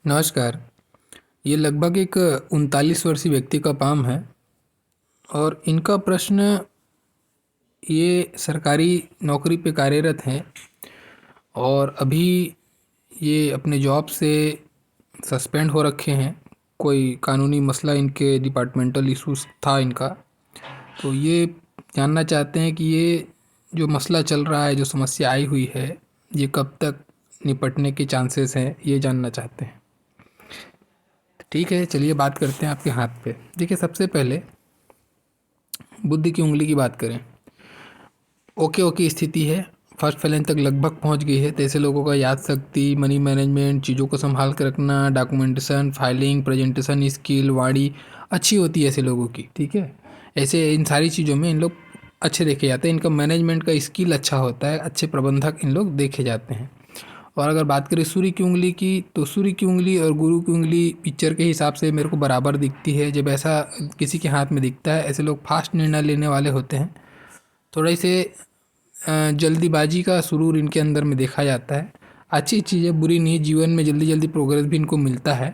नमस्कार। ये लगभग एक 39 वर्षीय व्यक्ति का पाम है और इनका प्रश्न ये सरकारी नौकरी पे कार्यरत हैं और अभी ये अपने जॉब से सस्पेंड हो रखे हैं। कोई कानूनी मसला इनके डिपार्टमेंटल इश्यूज था इनका। तो ये जानना चाहते हैं कि ये जो मसला चल रहा है, जो समस्या आई हुई है, ये कब तक निपटने के चांसेस हैं, ये जानना चाहते हैं। ठीक है, चलिए बात करते हैं आपके हाथ पे। देखिए, सबसे पहले बुद्धि की उंगली की बात करें। ओके ओके स्थिति है, फर्स्ट फैलेंस तक लगभग पहुंच गई है। तो ऐसे लोगों का याद शक्ति, मनी मैनेजमेंट, चीज़ों को संभाल कर रखना, डॉक्यूमेंटेशन, फाइलिंग, प्रेजेंटेशन स्किल, वाणी अच्छी होती है ऐसे लोगों की। ठीक है, ऐसे इन सारी चीज़ों में इन लोग अच्छे देखे जाते हैं। इनका मैनेजमेंट का स्किल अच्छा होता है, अच्छे प्रबंधक इन लोग देखे जाते हैं। और अगर बात करें सूर्य की उंगली की, तो सूर्य की उंगली और गुरु की उंगली पिक्चर के हिसाब से मेरे को बराबर दिखती है। जब ऐसा किसी के हाथ में दिखता है, ऐसे लोग फास्ट निर्णय लेने वाले होते हैं। थोड़े से जल्दीबाजी का सुरूर इनके अंदर में देखा जाता है। अच्छी चीज़ है, बुरी नहीं। जीवन में जल्दी जल्दी प्रोग्रेस भी इनको मिलता है।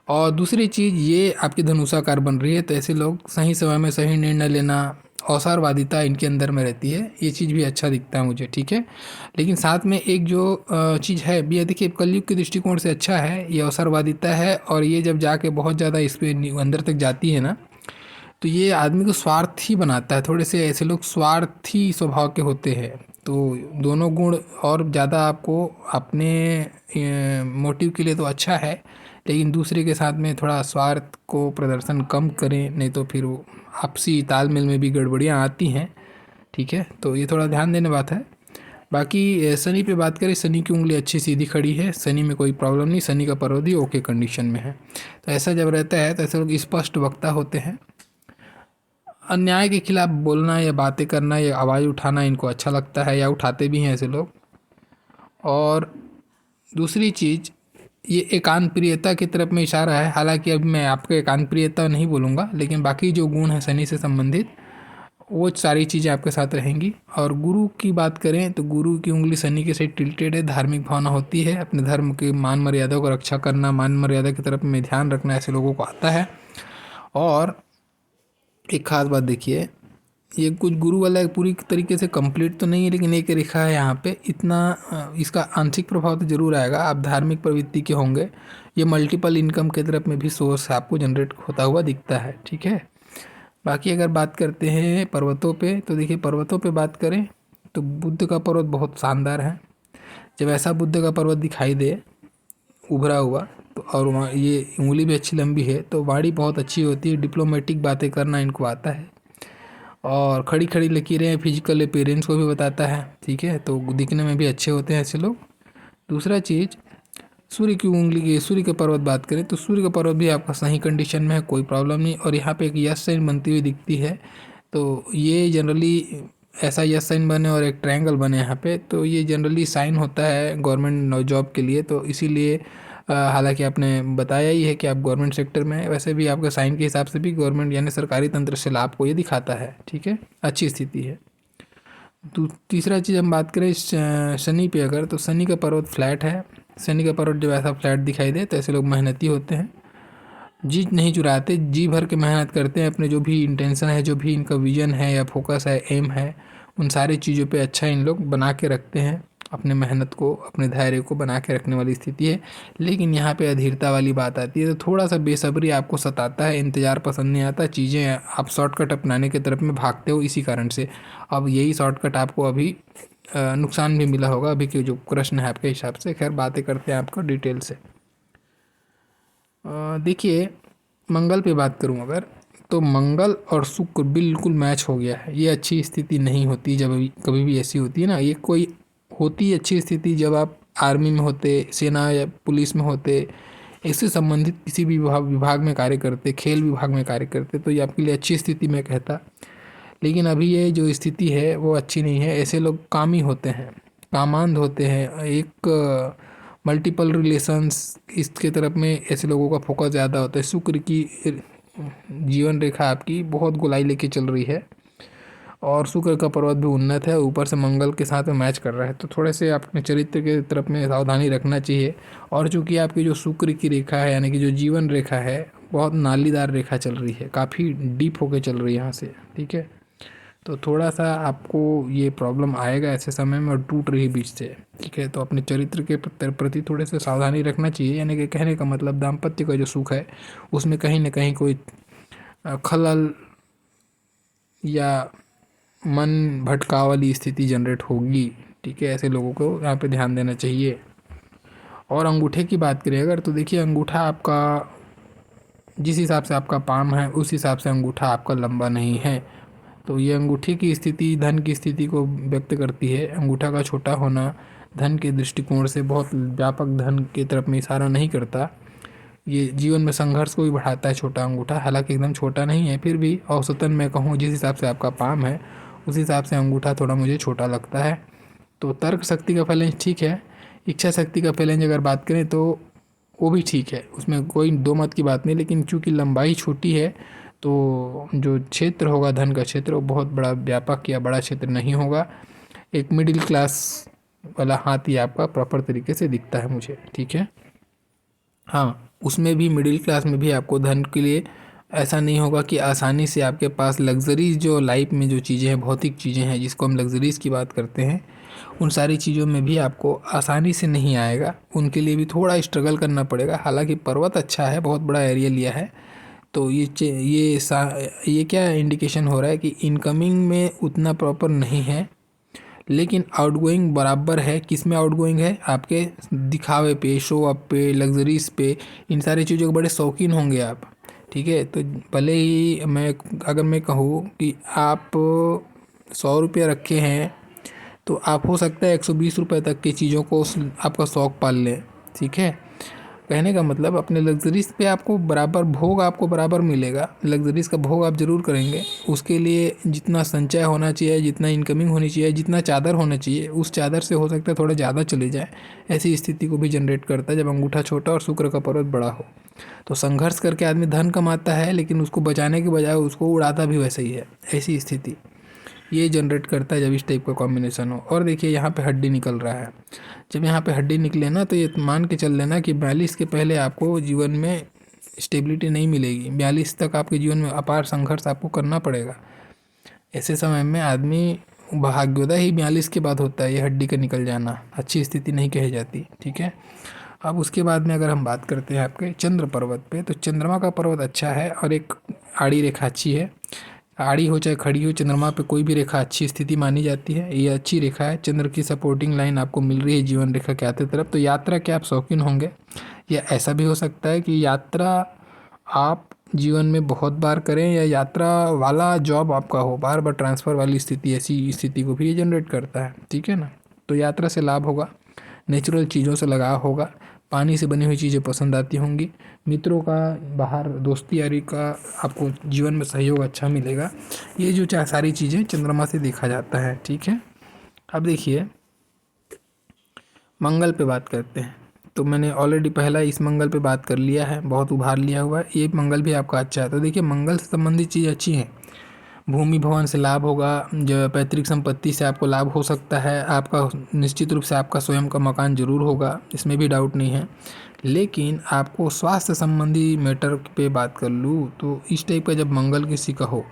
और दूसरी चीज़, ये आपकी धनुषाकार बन रही है, तो ऐसे लोग सही समय में सही निर्णय लेना, अवसरवादिता इनके अंदर में रहती है। ये चीज़ भी अच्छा दिखता है मुझे। ठीक है, लेकिन साथ में एक जो चीज़ है भी, देखिए कलयुग के दृष्टिकोण से अच्छा है, ये अवसरवादिता है। और ये जब जाके बहुत ज़्यादा इस पे अंदर तक जाती है ना, तो ये आदमी को स्वार्थी बनाता है। थोड़े से ऐसे लोग स्वार्थी स्वभाव के होते हैं। तो दोनों गुण और ज़्यादा आपको अपने मोटिव के लिए तो अच्छा है, लेकिन दूसरे के साथ में थोड़ा स्वार्थ को प्रदर्शन कम करें, नहीं तो फिर वो आपसी तालमेल में भी गड़बड़ियाँ आती हैं। ठीक है, तो ये थोड़ा ध्यान देने बात है। बाकी शनि पे बात करें, शनि की उंगली अच्छी सीधी खड़ी है, शनि में कोई प्रॉब्लम नहीं, शनि का पर्वत ओके कंडीशन में है। तो ऐसा जब रहता है तो ऐसे लोग स्पष्ट वक्ता होते हैं। अन्याय के खिलाफ बोलना या बातें करना या आवाज़ उठाना इनको अच्छा लगता है, या उठाते भी हैं ऐसे लोग। और दूसरी चीज़, ये एकांत प्रियता की तरफ में इशारा है। हालांकि अभी मैं आपको एकांत प्रियता नहीं बोलूँगा, लेकिन बाकी जो गुण हैं शनि से संबंधित, वो सारी चीज़ें आपके साथ रहेंगी। और गुरु की बात करें तो गुरु की उंगली शनि के साथ टिल्टेड है। धार्मिक भावना होती है, अपने धर्म के मान मर्यादा को रक्षा करना, मान मर्यादा की तरफ में ध्यान रखना ऐसे लोगों को आता है। और एक खास बात देखिए, ये कुछ गुरु वाला पूरी तरीके से कंप्लीट तो नहीं है, लेकिन एक रेखा है यहाँ पे इतना। इसका आंशिक प्रभाव तो जरूर आएगा। आप धार्मिक प्रवृत्ति के होंगे। ये मल्टीपल इनकम के तरफ में भी सोर्स आपको जनरेट होता हुआ दिखता है। ठीक है, बाकी अगर बात करते हैं पर्वतों पे, तो देखिए पर्वतों पे बात करें तो बुद्ध का पर्वत बहुत शानदार है। जब ऐसा बुद्ध का पर्वत दिखाई दे उभरा हुआ, तो और वहाँ ये उंगली भी अच्छी लंबी है, तो वाणी बहुत अच्छी होती है, डिप्लोमेटिक बातें करना इनको आता है। और खड़ी खड़ी लकीरें फिजिकल अपीयरेंस को भी बताता है। ठीक है, तो दिखने में भी अच्छे होते हैं ऐसे लोग। दूसरा चीज़, सूर्य की उंगली की, सूर्य के पर्वत बात करें तो सूर्य का पर्वत भी आपका सही कंडीशन में है, कोई प्रॉब्लम नहीं। और यहाँ पे एक यस साइन बनती हुई दिखती है। तो ये जनरली ऐसा यस साइन बने और एक ट्रायंगल बने यहाँ पे, तो ये जनरली साइन होता है गवर्नमेंट जॉब के लिए। तो इसीलिए हालांकि आपने बताया ही है कि आप गवर्नमेंट सेक्टर में हैं, वैसे भी आपका साइन के हिसाब से भी गवर्नमेंट यानी सरकारी तंत्र से लाभ को ये दिखाता है। ठीक है, अच्छी स्थिति है। तीसरा चीज़ हम बात करें शनि पे, अगर तो शनि का पर्वत फ्लैट है। शनि का पर्वत जब ऐसा फ्लैट दिखाई दे तो ऐसे लोग मेहनती होते हैं, जी नहीं चुराते, जी भर के मेहनत करते हैं। अपने जो भी इंटेंशन है, जो भी इनका विजन है या फोकस है, एम है, उन सारी चीज़ों पे अच्छा इन लोग बना के रखते हैं। अपने मेहनत को, अपने धैर्य को बना के रखने वाली स्थिति है। लेकिन यहाँ पे अधीरता वाली बात आती है, तो थोड़ा सा बेसब्री आपको सताता है, इंतज़ार पसंद नहीं आता, चीज़ें आप शॉर्टकट अपनाने की तरफ में भागते हो इसी कारण से। अब यही शॉर्टकट आपको अभी नुकसान भी मिला होगा अभी के जो प्रश्न है आपके हिसाब से। खैर, बातें करते हैं आपको डिटेल से। देखिए, मंगल पे बात करूं अगर, तो मंगल और शुक्र बिल्कुल मैच हो गया है। ये अच्छी स्थिति नहीं होती, जब भी कभी भी ऐसी होती है ना, ये कोई होती है अच्छी स्थिति जब आप आर्मी में होते, सेना या पुलिस में होते, इससे संबंधित किसी भी विभाग में कार्य करते, खेल विभाग में कार्य करते, तो ये आपके लिए अच्छी स्थिति मैं कहता। लेकिन अभी ये जो स्थिति है वो अच्छी नहीं है। ऐसे लोग कामी होते हैं, कामांध होते हैं, एक मल्टीपल रिलेशंस इसके तरफ में ऐसे लोगों का फोकस ज़्यादा होता है। शुक्र की जीवन रेखा आपकी बहुत गोलाई लेके चल रही है। और शुक्र का पर्वत भी उन्नत है, ऊपर से मंगल के साथ में मैच कर रहा है, तो थोड़े से अपने चरित्र के तरफ में सावधानी रखना चाहिए। और चूंकि आपकी जो शुक्र की रेखा है यानी कि जो जीवन रेखा है बहुत नालीदार रेखा चल रही है, काफ़ी डीप होके चल रही है यहाँ से, ठीक है। तो थोड़ा सा आपको ये प्रॉब्लम आएगा ऐसे समय में, और टूट रही बीच से, ठीक है। तो अपने चरित्र के प्रति थोड़े से सावधानी रखना चाहिए, यानी कि कहने का मतलब दाम्पत्य का जो सुख है उसमें कहीं ना कहीं कोई खलल या मन भटकाव वाली स्थिति जनरेट होगी, ठीक है। ऐसे लोगों को यहाँ पे ध्यान देना चाहिए। और अंगूठे की बात करें अगर, तो देखिए अंगूठा आपका जिस हिसाब से आपका पाम है उस हिसाब से अंगूठा आपका लंबा नहीं है, तो ये अंगूठे की स्थिति धन की स्थिति को व्यक्त करती है। अंगूठा का छोटा होना धन के दृष्टिकोण से बहुत व्यापक धन की तरफ में इशारा नहीं करता, ये जीवन में संघर्ष को भी बढ़ाता है छोटा अंगूठा, हालांकि एकदम छोटा नहीं है, फिर भी औसतन मैं कहूँ जिस हिसाब से आपका पाम है उस हिसाब से अंगूठा थोड़ा मुझे छोटा लगता है। तो तर्क शक्ति का फैलेंज ठीक है, इच्छा शक्ति का फैलेंज अगर बात करें तो वो भी ठीक है, उसमें कोई दो मत की बात नहीं, लेकिन चूंकि लंबाई छोटी है तो जो क्षेत्र होगा धन का क्षेत्र वो बहुत बड़ा व्यापक या बड़ा क्षेत्र नहीं होगा। एक मिडिल क्लास वाला हाथ ही आपका प्रॉपर तरीके से दिखता है मुझे, ठीक है। हाँ, उसमें भी मिडिल क्लास में भी आपको धन के लिए ऐसा नहीं होगा कि आसानी से आपके पास लग्जरीज जो लाइफ में जो चीज़ें हैं, भौतिक चीज़ें हैं जिसको हम लग्जरीज की बात करते हैं, उन सारी चीज़ों में भी आपको आसानी से नहीं आएगा, उनके लिए भी थोड़ा स्ट्रगल करना पड़ेगा। हालांकि पर्वत अच्छा है, बहुत बड़ा एरिया लिया है, तो ये क्या इंडिकेशन हो रहा है कि इनकमिंग में उतना प्रॉपर नहीं है, लेकिन आउटगोइंग बराबर है। किस में आउटगोइंग है? आपके दिखावे पे, शो अप पे, लग्जरीज पे, इन सारी चीज़ों के बड़े शौकीन होंगे आप, ठीक है। तो भले ही अगर मैं कहूँ कि आप 100 रुपये रखे हैं तो आप हो सकता है 120 रुपये तक की चीज़ों को आपका शौक पाल लें, ठीक है। कहने का मतलब अपने लग्जरीज पे आपको बराबर भोग आपको बराबर मिलेगा, लग्जरीज का भोग आप ज़रूर करेंगे। उसके लिए जितना संचय होना चाहिए, जितना इनकमिंग होनी चाहिए, जितना चादर होना चाहिए, उस चादर से हो सकता है थोड़ा ज़्यादा चले जाए, ऐसी स्थिति को भी जनरेट करता है जब अंगूठा छोटा और शुक्र का पर्वत बड़ा हो। तो संघर्ष करके आदमी धन कमाता है, लेकिन उसको बचाने के बजाय उसको उड़ाता भी वैसे ही है, ऐसी स्थिति ये जनरेट करता है जब इस टाइप का कॉम्बिनेशन हो। और देखिए यहाँ पे हड्डी निकल रहा है, जब यहाँ पे हड्डी निकले ना तो ये मान के चल लेना कि 42 के पहले आपको जीवन में स्टेबिलिटी नहीं मिलेगी, 42 तक आपके जीवन में अपार संघर्ष आपको करना पड़ेगा। ऐसे समय में आदमी भाग्योदय ही 42 के बाद होता है, ये हड्डी का निकल जाना अच्छी स्थिति नहीं कही जाती, ठीक है। अब उसके बाद में अगर हम बात करते हैं आपके चंद्र पर्वत पे, तो चंद्रमा का पर्वत अच्छा है और एक आड़ी रेखा अच्छी है। आड़ी हो चाहे खड़ी हो, चंद्रमा पे कोई भी रेखा अच्छी स्थिति मानी जाती है, ये अच्छी रेखा है। चंद्र की सपोर्टिंग लाइन आपको मिल रही है जीवन रेखा के आते तरफ, तो यात्रा के आप शौकीन होंगे। या ऐसा भी हो सकता है कि यात्रा आप जीवन में बहुत बार करें, या यात्रा वाला जॉब आपका हो, बार बार ट्रांसफ़र वाली स्थिति, ऐसी स्थिति को भी ये जनरेट करता है, ठीक है ना। तो यात्रा से लाभ होगा, नेचुरल चीज़ों से लगाव होगा, पानी से बनी हुई चीज़ें पसंद आती होंगी, मित्रों का बाहर दोस्ती यारी का आपको जीवन में सहयोग अच्छा मिलेगा। ये जो सारी चीज़ें चंद्रमा से देखा जाता है, ठीक है। अब देखिए मंगल पे बात करते हैं, तो मैंने ऑलरेडी पहला इस मंगल पे बात कर लिया है, बहुत उभार लिया हुआ है, ये मंगल भी आपका अच्छा है। तो देखिए मंगल से संबंधित चीज़ अच्छी है, भूमि भवन से लाभ होगा, जो पैतृक संपत्ति से आपको लाभ हो सकता है, आपका निश्चित रूप से आपका स्वयं का मकान जरूर होगा, इसमें भी डाउट नहीं है। लेकिन आपको स्वास्थ्य संबंधी मैटर पे बात कर लूँ तो इस टाइप का जब मंगल किसी का हो,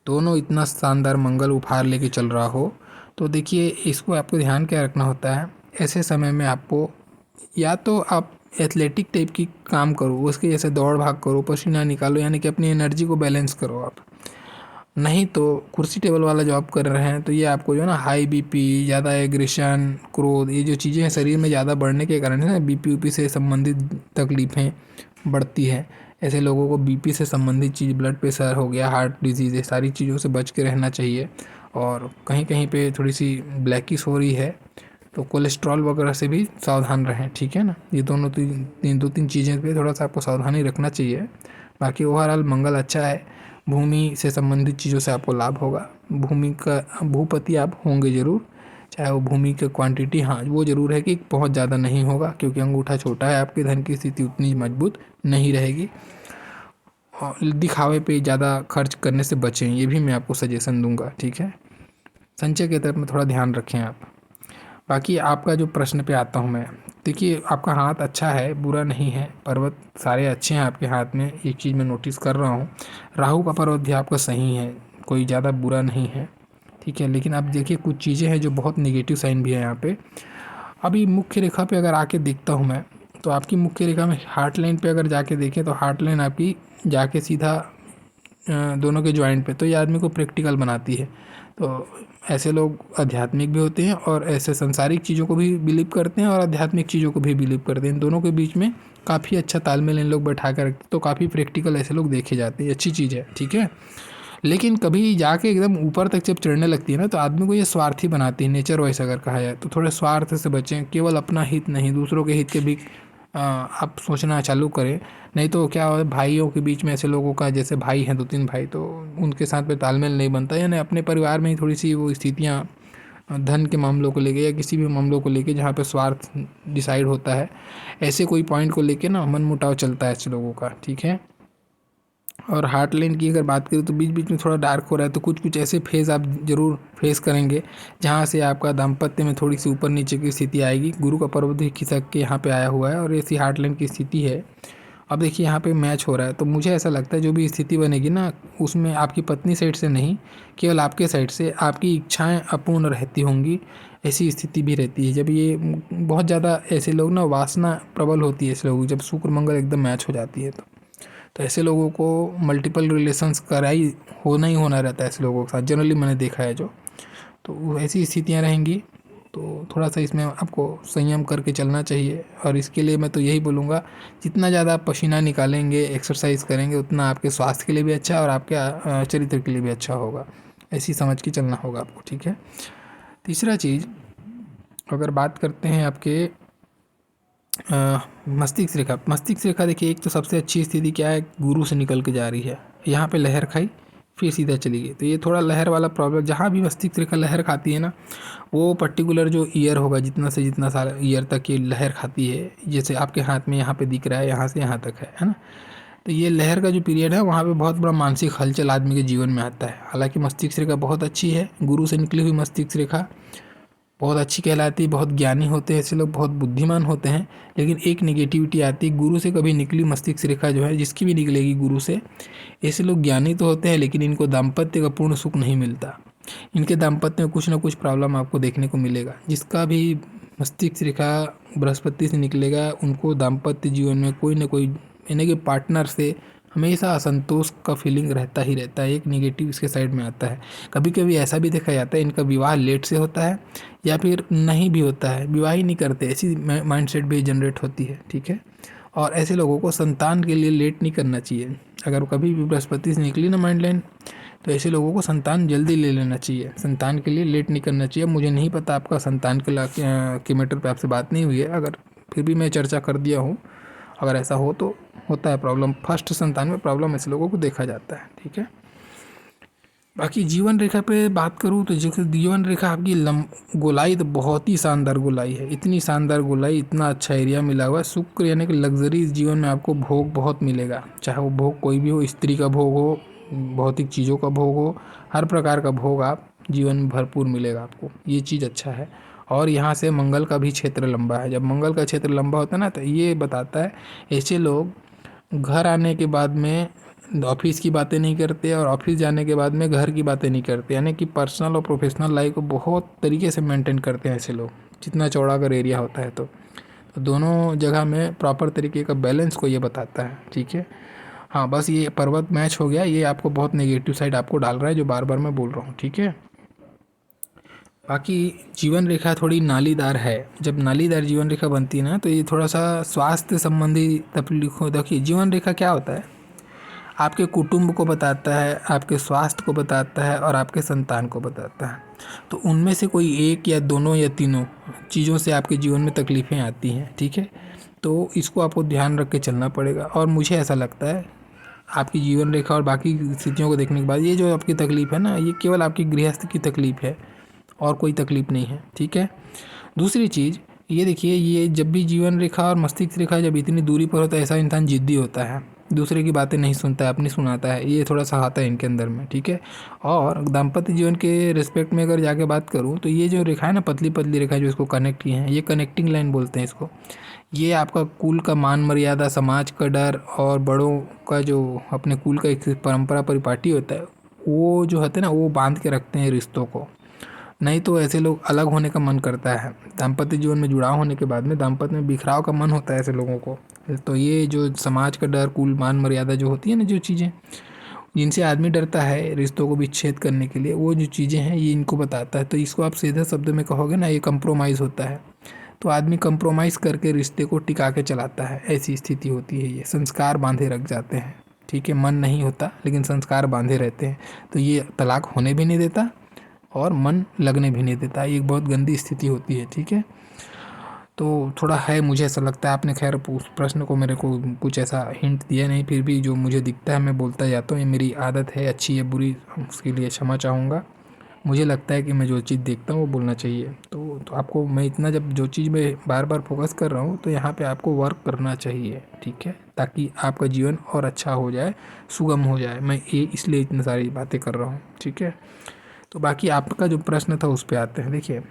दोनों इतना शानदार मंगल उपहार लेके चल रहा हो, तो देखिए इसको आपको ध्यान क्या रखना होता है। ऐसे समय में आपको या तो आप एथलेटिक टाइप की काम करो, उसके जैसे दौड़ भाग करो, पसीना निकालो, यानी कि अपनी एनर्जी को बैलेंस करो आप। नहीं तो कुर्सी टेबल वाला जॉब कर रहे हैं तो ये आपको जो है ना हाई बीपी, ज़्यादा एग्रेशन, क्रोध, ये जो चीज़ें हैं शरीर में ज़्यादा बढ़ने के कारण है ना, बीपी ऊपी से संबंधित तकलीफ़ें बढ़ती हैं। ऐसे लोगों को बीपी से संबंधित चीज़, ब्लड प्रेशर हो गया, हार्ट डिजीज़, ये सारी चीज़ों से बच के रहना चाहिए। और कहीं कहीं पे थोड़ी सी ब्लैकिश हो रही है तो कोलेस्ट्रॉल वगैरह से भी सावधान रहें, ठीक है ना। ये दोनों दो तीन चीज़ें पे थोड़ा सा आपको सावधानी रखना चाहिए। बाकी ओवरऑल मंगल अच्छा है, भूमि से संबंधित चीज़ों से आपको लाभ होगा, भूमि का भूपति आप होंगे ज़रूर, चाहे वो भूमि का क्वांटिटी, हाँ वो ज़रूर है कि बहुत ज़्यादा नहीं होगा, क्योंकि अंगूठा छोटा है, आपकी धन की स्थिति उतनी मजबूत नहीं रहेगी। दिखावे पे ज़्यादा खर्च करने से बचें, ये भी मैं आपको सजेशन दूंगा। ठीक है, संचय की तरफ में थोड़ा ध्यान रखें आप। बाकी आपका जो प्रश्न पे आता हूँ मैं, देखिए आपका हाथ अच्छा है, बुरा नहीं है, पर्वत सारे अच्छे हैं आपके हाथ में, एक चीज़ मैं नोटिस कर रहा हूँ। राहु का पर्वत भी आपका सही है, कोई ज़्यादा बुरा नहीं है। ठीक है, लेकिन आप देखिए कुछ चीज़ें हैं जो बहुत नेगेटिव साइन भी है यहाँ पे। अभी मुख्य रेखा पे अगर आके देखता हूँ मैं, तो आपकी मुख्य रेखा में हार्ट लाइन पे अगर जाके देखें तो हार्ट लाइन आपकी जाके सीधा दोनों के जॉइंट पे, तो ये आदमी को प्रैक्टिकल बनाती है। तो ऐसे लोग आध्यात्मिक भी होते हैं और ऐसे सांसारिक चीज़ों को भी बिलीव करते हैं और आध्यात्मिक चीज़ों को भी बिलीव करते हैं। इन दोनों के बीच में काफ़ी अच्छा तालमेल इन लोग बैठा कर रखते, तो काफ़ी प्रैक्टिकल ऐसे लोग देखे जाते हैं, अच्छी चीज़ है। ठीक है, लेकिन कभी जाके एकदम ऊपर तक जब चढ़ने लगती है ना, तो आदमी को ये स्वार्थी बनाती है, नेचर वाइज अगर कहा जाए तो। थोड़े स्वार्थ से बचें, केवल अपना हित नहीं, दूसरों के हित के भी आप सोचना चालू करें। नहीं तो क्या हो, भाइयों के बीच में ऐसे लोगों का, जैसे भाई हैं 2-3 भाई, तो उनके साथ में तालमेल नहीं बनता, यानी अपने परिवार में ही थोड़ी सी वो स्थितियाँ धन के मामलों को लेके या किसी भी मामलों को लेके जहाँ पे स्वार्थ डिसाइड होता है, ऐसे कोई पॉइंट को लेके ना मनमुटाव चलता है ऐसे लोगों का। ठीक है, और हार्ट लाइन की अगर बात करें तो बीच बीच में थोड़ा डार्क हो रहा है, तो कुछ कुछ ऐसे फेज़ आप ज़रूर फेस करेंगे जहाँ से आपका दाम्पत्य में थोड़ी सी ऊपर नीचे की स्थिति आएगी। गुरु का पर्वत भी खिसक के यहाँ पे आया हुआ है और ऐसी हार्ट लाइन की स्थिति है। अब देखिए यहाँ पे मैच हो रहा है, तो मुझे ऐसा लगता है जो भी स्थिति बनेगी ना, उसमें आपकी पत्नी साइड से नहीं, केवल आपके साइड से आपकी इच्छाएं अपूर्ण रहती होंगी, ऐसी स्थिति भी रहती है। जब ये बहुत ज़्यादा ऐसे लोग ना, वासना प्रबल होती है ऐसे लोगों की, जब शुक्र मंगल एकदम मैच हो जाती है तो ऐसे लोगों को मल्टीपल रिलेशंस करा ही होना रहता है ऐसे लोगों के साथ, जनरली मैंने देखा है जो। तो ऐसी स्थितियाँ रहेंगी, तो थोड़ा सा इसमें आपको संयम करके चलना चाहिए। और इसके लिए मैं तो यही बोलूँगा, जितना ज़्यादा आप पसीना निकालेंगे, एक्सरसाइज करेंगे, उतना आपके स्वास्थ्य के लिए भी अच्छा और आपके चरित्र के लिए भी अच्छा होगा। ऐसी समझ के चलना होगा आपको। ठीक है, तीसरा चीज़ अगर बात करते हैं आपके मस्तिष्क रेखा देखिए, एक तो सबसे अच्छी स्थिति क्या है, गुरु से निकल के जा रही है, यहाँ पे लहर खाई फिर सीधा चली गई, तो ये थोड़ा लहर वाला प्रॉब्लम। जहाँ भी मस्तिष्क रेखा लहर खाती है ना, वो पर्टिकुलर जो ईयर होगा, जितना से जितना सारा ईयर तक ये लहर खाती है, जैसे आपके हाथ में यहाँ पे दिख रहा है, यहाँ से यहाँ तक है ना, तो ये लहर का जो पीरियड है, वहाँ पे बहुत बड़ा मानसिक हलचल आदमी के जीवन में आता है। हालांकि मस्तिष्क रेखा बहुत अच्छी है, गुरु से निकली हुई मस्तिष्क रेखा बहुत अच्छी कहलाती है, बहुत ज्ञानी होते हैं ऐसे लोग, बहुत बुद्धिमान होते हैं। लेकिन एक नेगेटिविटी आती है, गुरु से कभी निकली मस्तिष्क रेखा जो है, जिसकी भी निकलेगी गुरु से, ऐसे लोग ज्ञानी तो होते हैं लेकिन इनको दाम्पत्य का पूर्ण सुख नहीं मिलता। इनके दाम्पत्य में कुछ ना कुछ प्रॉब्लम आपको देखने को मिलेगा। जिसका भी मस्तिष्क रेखा बृहस्पति से निकलेगा, उनको दाम्पत्य जीवन में कोई ना कोई, यानी कि पार्टनर से हमेशा असंतोष का फीलिंग रहता ही रहता है, एक नेगेटिव इसके साइड में आता है। कभी कभी ऐसा भी देखा जाता है इनका विवाह लेट से होता है या फिर नहीं भी होता है, विवाह ही नहीं करते, ऐसी माइंडसेट भी जनरेट होती है। ठीक है, और ऐसे लोगों को संतान के लिए लेट नहीं करना चाहिए। अगर कभी भी बृहस्पति से निकली ना माइंड लाइन, तो ऐसे लोगों को संतान जल्दी ले लेना चाहिए, संतान के लिए लेट नहीं करना चाहिए। मुझे नहीं पता आपका संतान के मैटर पे आपसे बात नहीं हुई है, अगर फिर भी मैं चर्चा कर दिया हूँ, अगर ऐसा हो तो होता है प्रॉब्लम, फर्स्ट संतान में प्रॉब्लम ऐसे लोगों को देखा जाता है। ठीक है, बाकी जीवन रेखा पे बात करूँ तो जीवन रेखा आपकी गोलाई तो बहुत ही शानदार गोलाई है, इतनी शानदार गोलाई, इतना अच्छा एरिया मिला हुआ है। शुक्र यानी कि लग्जरी जीवन में आपको भोग बहुत मिलेगा, चाहे वो भोग कोई भी हो, स्त्री का भोग हो, भौतिक चीज़ों का भोग हो, हर प्रकार का भोग आप जीवन में भरपूर मिलेगा आपको, ये चीज़ अच्छा है। और यहाँ से मंगल का भी क्षेत्र लंबा है, जब मंगल का क्षेत्र लंबा होता है ना, तो ये बताता है ऐसे लोग घर आने के बाद में ऑफिस की बातें नहीं करते और ऑफिस जाने के बाद में घर की बातें नहीं करते, यानी कि पर्सनल और प्रोफेशनल लाइफ को बहुत तरीके से मेंटेन करते हैं ऐसे लोग, जितना चौड़ा अगर एरिया होता है तो दोनों जगह में प्रॉपर तरीके का बैलेंस को ये बताता है। ठीक है, हाँ बस ये पर्वत मैच हो गया, ये आपको बहुत नेगेटिव साइड आपको डाल रहा है, जो बार बार मैं बोल रहा हूँ। ठीक है, बाकी जीवन रेखा थोड़ी नालीदार है, जब नालीदार जीवन रेखा बनती है ना, तो ये थोड़ा सा स्वास्थ्य संबंधी तकलीफों, देखिए जीवन रेखा क्या होता है, आपके कुटुंब को बताता है, आपके स्वास्थ्य को बताता है और आपके संतान को बताता है। तो उनमें से कोई एक या दोनों या तीनों चीज़ों से आपके जीवन में तकलीफ़ें आती हैं। ठीक है, तो इसको आपको ध्यान रख के चलना पड़ेगा। और मुझे ऐसा लगता है आपकी जीवन रेखा और बाकी स्थितियों को देखने के बाद, ये जो आपकी तकलीफ़ है ना, ये केवल आपकी गृहस्थ की तकलीफ़ है और कोई तकलीफ़ नहीं है। ठीक है, दूसरी चीज़ ये देखिए, ये जब भी जीवन रेखा और मस्तिष्क रेखा जब इतनी दूरी पर होता है, ऐसा इंसान जिद्दी होता है, दूसरे की बातें नहीं सुनता है, अपनी सुनाता है, ये थोड़ा सा आता है इनके अंदर में, ठीक है। और दाम्पत्य जीवन के रिस्पेक्ट में अगर जाके बात करूँ तो ये जो रेखा है ना, पतली पतली रेखा जो इसको कनेक्ट किए हैं, ये कनेक्टिंग लाइन बोलते हैं इसको। ये आपका कुल का मान मर्यादा, समाज का डर और बड़ों का जो अपने कुल का एक परंपरा परिपाटी होता है, वो जो होते हैं ना, वो बांध के रखते हैं रिश्तों को। नहीं तो ऐसे लोग अलग होने का मन करता है। दाम्पत्य जीवन में जुड़ाव होने के बाद में दाम्पत्य में बिखराव का मन होता है ऐसे लोगों को। तो ये जो समाज का डर, कुल मान मर्यादा जो होती है ना, जो चीज़ें जिनसे आदमी डरता है रिश्तों को विच्छेद करने के लिए, वो जो चीज़ें हैं ये इनको बताता है। तो इसको आप सीधे शब्द में कहोगे ना, ये कंप्रोमाइज़ होता है। तो आदमी कंप्रोमाइज़ करके रिश्ते को टिका के चलाता है, ऐसी स्थिति होती है। ये संस्कार बांधे रख जाते हैं, ठीक है। मन नहीं होता लेकिन संस्कार बांधे रहते हैं। तो ये तलाक होने भी नहीं देता और मन लगने भी नहीं देता। ये एक बहुत गंदी स्थिति होती है, ठीक है। तो थोड़ा है, मुझे ऐसा लगता है। आपने खैर उस प्रश्न को मेरे को कुछ ऐसा हिंट दिया नहीं, फिर भी जो मुझे दिखता है मैं बोलता जाता हूँ। ये मेरी आदत है, अच्छी है बुरी, उसके लिए क्षमा चाहूँगा। मुझे लगता है कि मैं जो चीज़ देखता हूँ वो बोलना चाहिए। तो आपको मैं इतना, जब जो चीज़ मैं बार बार फोकस कर रहा हूँ, तो यहाँ पे आपको वर्क करना चाहिए, ठीक है, ताकि आपका जीवन और अच्छा हो जाए, सुगम हो जाए। मैं ये इसलिए इतनी सारी बातें कर रहा हूँ, ठीक है। तो बाकी आपका जो प्रश्न था उस पर आते हैं। देखिए,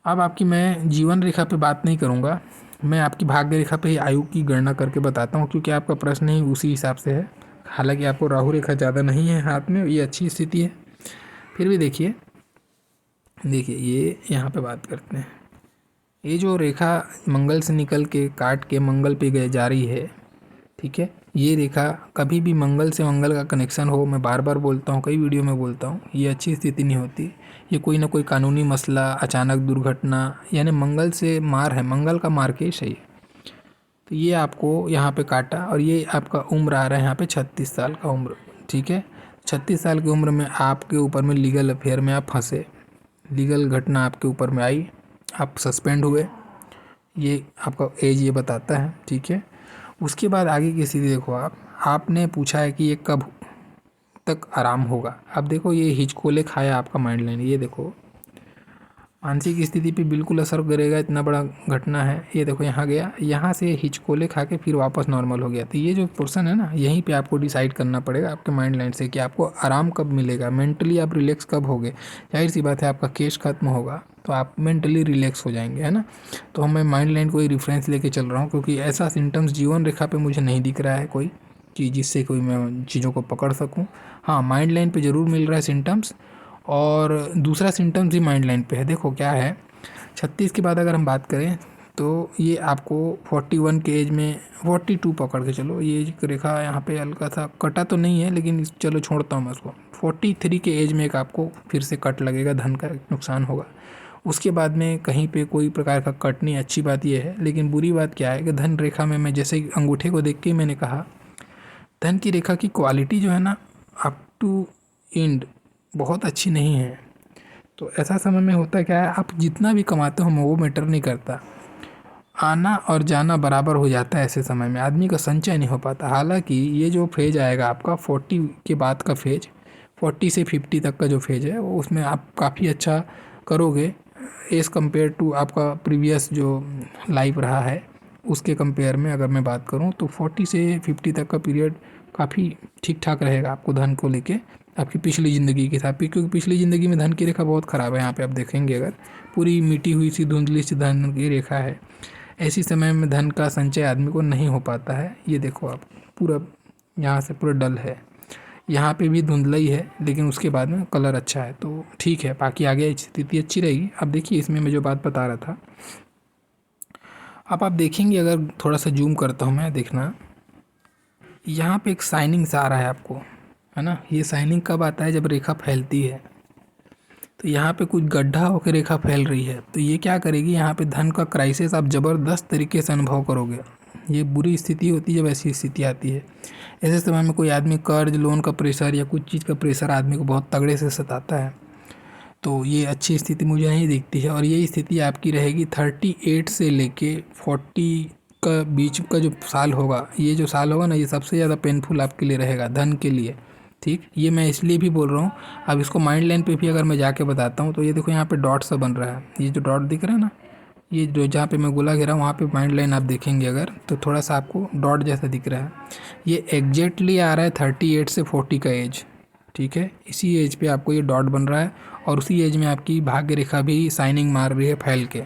अब आपकी मैं जीवन रेखा पे बात नहीं करूँगा, मैं आपकी भाग्य रेखा पे ही आयु की गणना करके बताता हूँ, क्योंकि आपका प्रश्न ही उसी हिसाब से है। हालांकि आपको राहु रेखा ज़्यादा नहीं है हाथ में, ये अच्छी स्थिति है। फिर भी देखिए ये यहाँ पे बात करते हैं। ये जो रेखा मंगल से निकल के काट के मंगल पे गए जा रही है, ठीक है। ये रेखा कभी भी मंगल से मंगल का कनेक्शन हो, मैं बार बार बोलता हूँ, कई वीडियो में बोलता हूँ, ये अच्छी स्थिति नहीं होती। ये कोई ना कोई कानूनी मसला, अचानक दुर्घटना, यानी मंगल से मार है, मंगल का मार केस है ये। तो ये आपको यहाँ पे काटा और ये आपका उम्र आ रहा है यहाँ पे 36 साल का उम्र, ठीक है। 36 साल की उम्र में आपके ऊपर में लीगल अफेयर में आप फंसे, लीगल घटना आपके ऊपर में आई, आप सस्पेंड हुए, ये आपका एज ये बताता है, ठीक है। उसके बाद आगे की स्थिति देखो, आपने पूछा है कि ये कब तक आराम होगा। अब देखो, ये हिचकोले खाया आपका माइंड लाइन, ये देखो मानसिक स्थिति पे बिल्कुल असर करेगा, इतना बड़ा घटना है। ये देखो यहाँ गया, यहाँ से हिचकोले खा के फिर वापस नॉर्मल हो गया। तो ये जो पोर्सन है ना, यहीं पे आपको डिसाइड करना पड़ेगा आपके माइंड लाइन से कि आपको आराम कब मिलेगा, मेंटली आप रिलैक्स कब होगे। जाहिर सी बात है, आपका केस खत्म होगा तो आप मेंटली रिलैक्स हो जाएंगे, है ना। तो मैं माइंड लाइन को ही रेफरेंस लेके चल रहा हूँ, क्योंकि ऐसा सिम्टम्स जीवन रेखा पे मुझे नहीं दिख रहा है कोई कि जिससे कोई मैं चीज़ों को पकड़ सकूँ। हाँ, माइंड लाइन पे ज़रूर मिल रहा है सिम्टम्स, और दूसरा सिम्टम्स भी माइंड लाइन पे है। देखो क्या है, 36 के बाद अगर हम बात करें तो ये आपको 41 के एज में, 42 पकड़ के चलो, ये एज रेखा यहाँ पे हल्का सा कटा तो नहीं है, लेकिन चलो छोड़ता हूँ मैं उसको। 43 के एज में एक आपको फिर से कट लगेगा, धन का नुकसान होगा। उसके बाद में कहीं पे कोई प्रकार का कट नहीं। अच्छी बात यह है, लेकिन बुरी बात क्या है कि धन रेखा में मैं जैसे अंगूठे को देख के मैंने कहा, धन की रेखा की क्वालिटी जो है ना, अप टू एंड बहुत अच्छी नहीं है। तो ऐसा समय में होता क्या है, आप जितना भी कमाते हो वो मैटर नहीं करता, आना और जाना बराबर हो जाता है। ऐसे समय में आदमी का संचय नहीं हो पाता। हालांकि ये जो फेज आएगा आपका 40 के बाद का फेज, 40 से 50 तक का जो फेज है, वो उसमें आप काफ़ी अच्छा करोगे एज़ कम्पेयर टू आपका प्रीवियस जो लाइफ रहा है उसके कंपेयर में। अगर मैं बात करूं तो 40 से 50 तक का पीरियड काफ़ी ठीक ठाक रहेगा आपको धन को लेके, आपकी पिछली ज़िंदगी के साथ। क्योंकि पिछली ज़िंदगी में धन की रेखा बहुत ख़राब है। यहाँ पे आप देखेंगे, अगर पूरी मिटी हुई सी धुंधली सी धन की रेखा है, ऐसी समय में धन का संचय आदमी को नहीं हो पाता है। ये देखो आप, पूरा यहाँ से पूरा डल है, यहाँ पे भी धुंधला ही है, लेकिन उसके बाद में कलर अच्छा है, तो ठीक है। बाकी आगे स्थिति अच्छी रहेगी। अब देखिए, इसमें मैं जो बात बता रहा था, अब आप देखेंगे, अगर थोड़ा सा जूम करता हूँ मैं, देखना यहाँ पे एक साइनिंग सा आ रहा है आपको, है ना। ये साइनिंग कब आता है, जब रेखा फैलती है। तो यहाँ पे कुछ गड्ढा होकर रेखा फैल रही है, तो ये क्या करेगी, यहाँ पे धन का क्राइसिस आप ज़बरदस्त तरीके से अनुभव करोगे। ये बुरी स्थिति होती है जब ऐसी स्थिति आती है। ऐसे समय में कोई आदमी कर्ज, लोन का प्रेशर या कुछ चीज़ का प्रेशर आदमी को बहुत तगड़े से सताता है। तो ये अच्छी स्थिति मुझे नहीं दिखती है। और ये स्थिति आपकी रहेगी 38 से लेके 40 का बीच का जो साल होगा, ये जो साल होगा ना, ये सबसे ज़्यादा पेनफुल आपके लिए रहेगा धन के लिए, ठीक। ये मैं इसलिए भी बोल रहा हूँ। अब इसको माइंड लाइन पे भी अगर मैं जाके बताता हूँ, तो ये देखो यहाँ पे डॉट सा बन रहा है, ये जो डॉट दिख रहा है ना, ये जो जहाँ पे मैं गोला घेरा वहाँ पे पॉइंट लाइन आप देखेंगे अगर तो थोड़ा सा आपको डॉट जैसा दिख रहा है, ये एग्जैक्टली आ रहा है 38 से 40 का एज। ठीक है, इसी एज पे आपको ये डॉट बन रहा है और उसी एज में आपकी भाग्य रेखा भी साइनिंग मार रही है फैल के।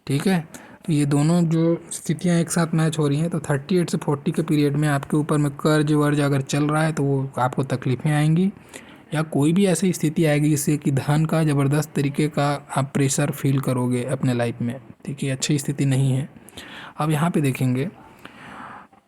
ठीक है, तो ये दोनों जो स्थितियाँ एक साथ मैच हो रही हैं तो 38 से 40 के पीरियड में आपके ऊपर में कर्ज वर्ज अगर चल रहा है तो वो आपको तकलीफ़ें आएंगी, या कोई भी ऐसी स्थिति आएगी जिससे कि धन का ज़बरदस्त तरीके का आप प्रेशर फील करोगे अपने लाइफ में। ठीक है, अच्छी स्थिति नहीं है। अब यहाँ पे देखेंगे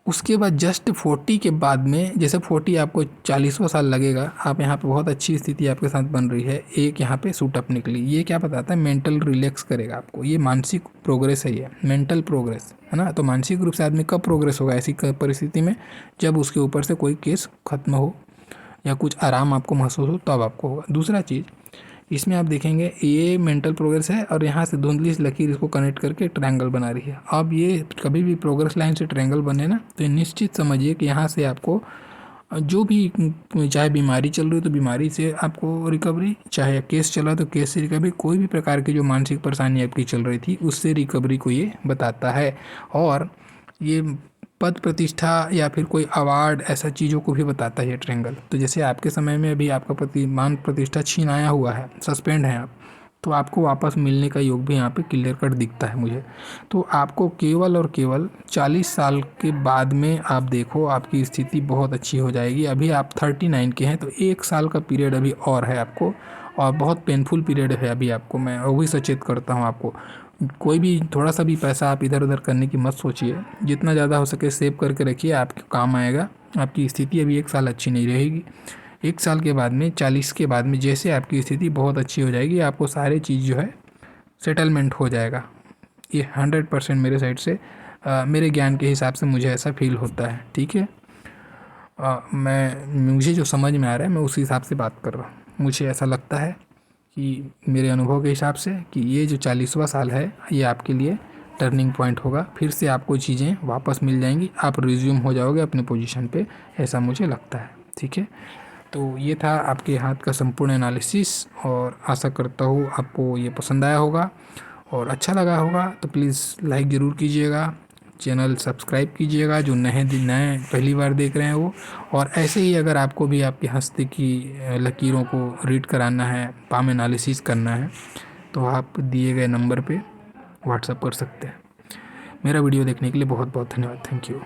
उसके बाद जस्ट 40 के बाद में, जैसे 40 आपको 40वां साल लगेगा, आप यहाँ पे बहुत अच्छी स्थिति आपके साथ बन रही है, एक यहाँ पे सूट अप निकली। ये क्या बताता है, मेंटल रिलैक्स करेगा आपको, ये मानसिक प्रोग्रेस है, ये मेंटल प्रोग्रेस है ना। तो मानसिक रूप से आदमी कब प्रोग्रेस होगा ऐसी परिस्थिति में, जब उसके ऊपर से कोई केस खत्म हो या कुछ आराम आपको महसूस हो तब आपको होगा। दूसरा चीज़ इसमें आप देखेंगे ये मेंटल प्रोग्रेस है और यहाँ से धुंधली सी लकीर इसको कनेक्ट करके ट्रायंगल बना रही है। अब ये कभी भी प्रोग्रेस लाइन से ट्रायंगल बने ना तो निश्चित समझिए कि यहाँ से आपको जो भी, चाहे बीमारी चल रही हो तो बीमारी से आपको रिकवरी, चाहे केस चल रहा है तो केस से रिकवरी, कोई भी प्रकार की जो मानसिक परेशानी आपकी चल रही थी उससे रिकवरी को ये बताता है। और ये पद प्रतिष्ठा या फिर कोई अवार्ड ऐसा चीज़ों को भी बताता है ये ट्रायंगल। तो जैसे आपके समय में अभी आपका मान प्रतिष्ठा छीनाया हुआ है, सस्पेंड है आप, तो आपको वापस मिलने का योग भी यहाँ पे क्लियर कट दिखता है मुझे। तो आपको केवल और केवल 40 साल के बाद में आप देखो आपकी स्थिति बहुत अच्छी हो जाएगी। अभी आप 39 के हैं तो 1 साल का पीरियड अभी और है आपको, और बहुत पेनफुल पीरियड है अभी आपको। मैं वो भी सचेत करता हूँ आपको, कोई भी थोड़ा सा भी पैसा आप इधर उधर करने की मत सोचिए, जितना ज़्यादा हो सके सेव करके रखिए, आपके काम आएगा। आपकी स्थिति अभी 1 साल अच्छी नहीं रहेगी, 1 साल के बाद में 40 के बाद में जैसे आपकी स्थिति बहुत अच्छी हो जाएगी, आपको सारे चीज़ जो है सेटलमेंट हो जाएगा। ये 100% मेरे साइड से मेरे ज्ञान के हिसाब से मुझे ऐसा फील होता है। ठीक है, मुझे जो समझ में आ रहा है मैं उस हिसाब से बात कर रहा हूँ। मुझे ऐसा लगता है कि मेरे अनुभव के हिसाब से कि ये जो 40वां साल है ये आपके लिए टर्निंग पॉइंट होगा, फिर से आपको चीज़ें वापस मिल जाएंगी, आप रिज्यूम हो जाओगे अपने पोजीशन पे, ऐसा मुझे लगता है। ठीक है, तो ये था आपके हाथ का संपूर्ण एनालिसिस, और आशा करता हूँ आपको ये पसंद आया होगा और अच्छा लगा होगा। तो प्लीज़ लाइक ज़रूर कीजिएगा, चैनल सब्सक्राइब कीजिएगा जो नए पहली बार देख रहे हैं वो। और ऐसे ही अगर आपको भी आपके हस्ते की लकीरों को रीड कराना है, पाम एनालिसिस करना है, तो आप दिए गए नंबर पे व्हाट्सएप कर सकते हैं। मेरा वीडियो देखने के लिए बहुत बहुत धन्यवाद। Thank you.